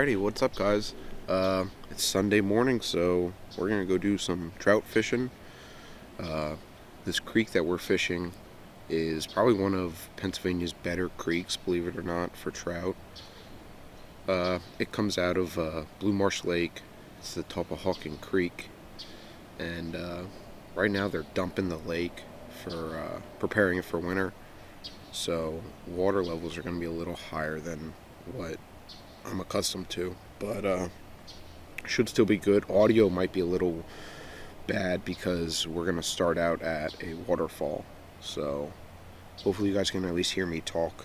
Alrighty, what's up, guys? It's Sunday morning, so we're gonna go do some trout fishing. This creek that we're fishing is probably one of Pennsylvania's better creeks, believe it or not, for trout. It comes out of Blue Marsh Lake. It's the Tulpehocken Creek, and right now they're dumping the lake for preparing it for winter. So water levels are going to be a little higher than what I'm accustomed to, but should still be good. Audio might be a little bad because we're going to start out at a waterfall, so hopefully you guys can at least hear me talk.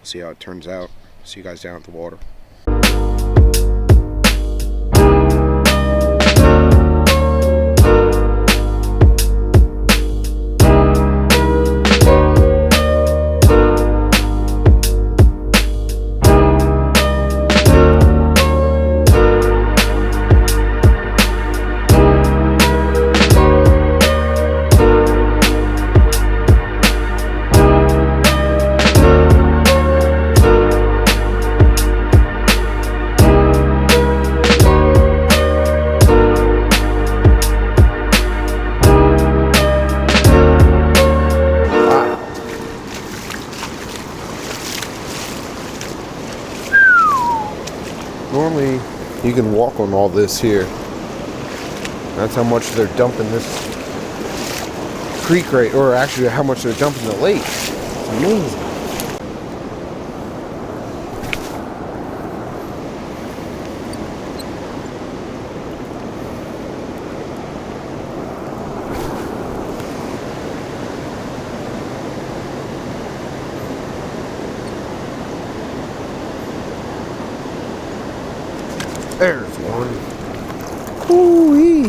See how it turns out. See you guys down at the water. Normally, you can walk on all this here. That's how much they're dumping this creek right, or actually how much they're dumping the lake. It's amazing. There's one. Ooh-wee.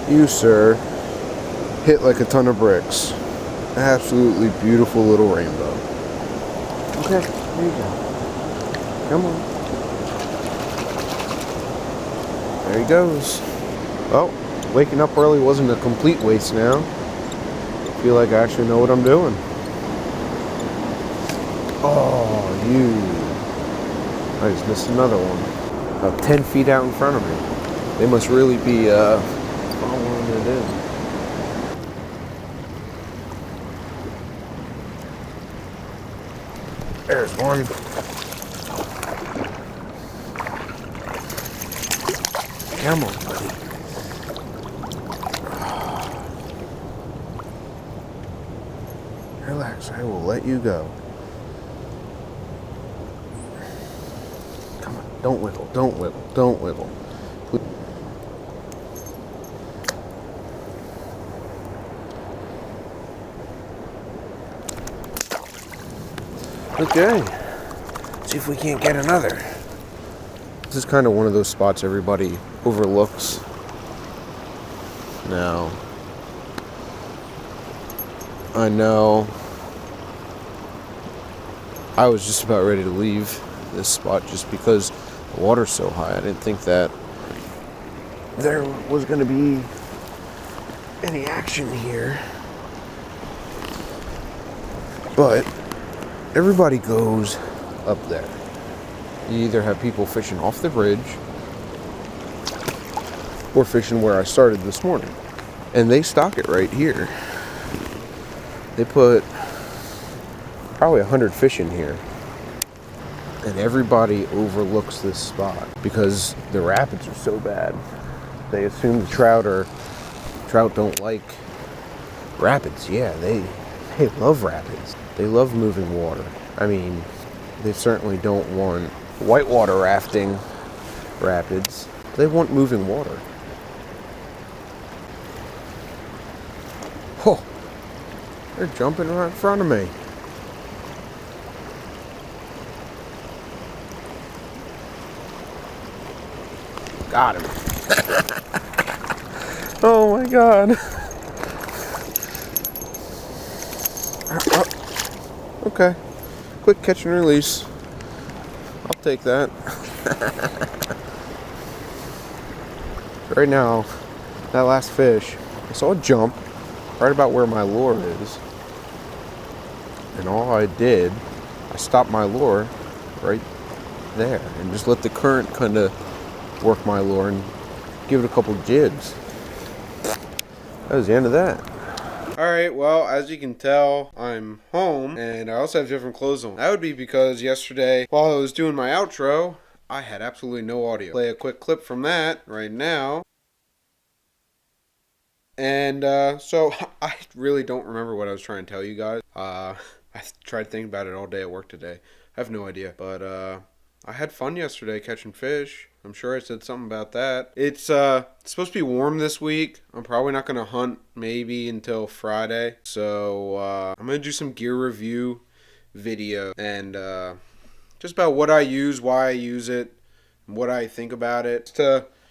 You, sir, hit like a ton of bricks. Absolutely beautiful little rainbow. Okay, there you go. Come on. There he goes. Well, waking up early wasn't a complete waste now. I feel like I actually know what I'm doing. Oh, I just missed another one. About 10 feet out in front of me. They must really be following it in. There's one. Come on, buddy. Relax, I will let you go. Come on, don't wiggle, don't wiggle, don't wiggle. Okay, see if we can't get another. This is kind of one of those spots everybody overlooks. Now, I know I was just about ready to leave this spot just because the water's so high. I didn't think that there was going to be any action here. But everybody goes up there. You either have people fishing off the bridge or fishing where I started this morning. And they stock it right here. They put probably 100 fish in here. And everybody overlooks this spot because the rapids are so bad. They assume the trout don't like rapids. Yeah, they love rapids. They love moving water. I mean, they certainly don't want whitewater rafting rapids. They want moving water. Oh, they're jumping right in front of me. Got him. Oh my God. Okay, quick catch and release. I'll take that. Right now, that last fish, I saw it jump right about where my lure is. And all I did, I stopped my lure right there and just let the current kind of work my lure and give it a couple jigs. That was the end of that. Alright, well, as you can tell, I'm home, and I also have different clothes on. That would be because yesterday, while I was doing my outro, I had absolutely no audio. Play a quick clip from that right now. And so I really don't remember what I was trying to tell you guys. I tried thinking about it all day at work today. I have no idea. But I had fun yesterday catching fish. I'm sure I said something about that. It's supposed to be warm this week. I'm probably not going to hunt maybe until Friday. So I'm going to do some gear review video. And just about what I use, why I use it, and what I think about it.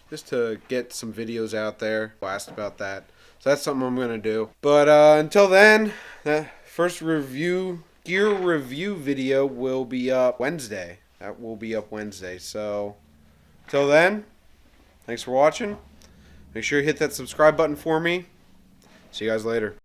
Just to get some videos out there. I asked about that. So that's something I'm going to do. But until then, that first gear review video will be up Wednesday. That will be up Wednesday. So until then, thanks for watching. Make sure you hit that subscribe button for me. See you guys later.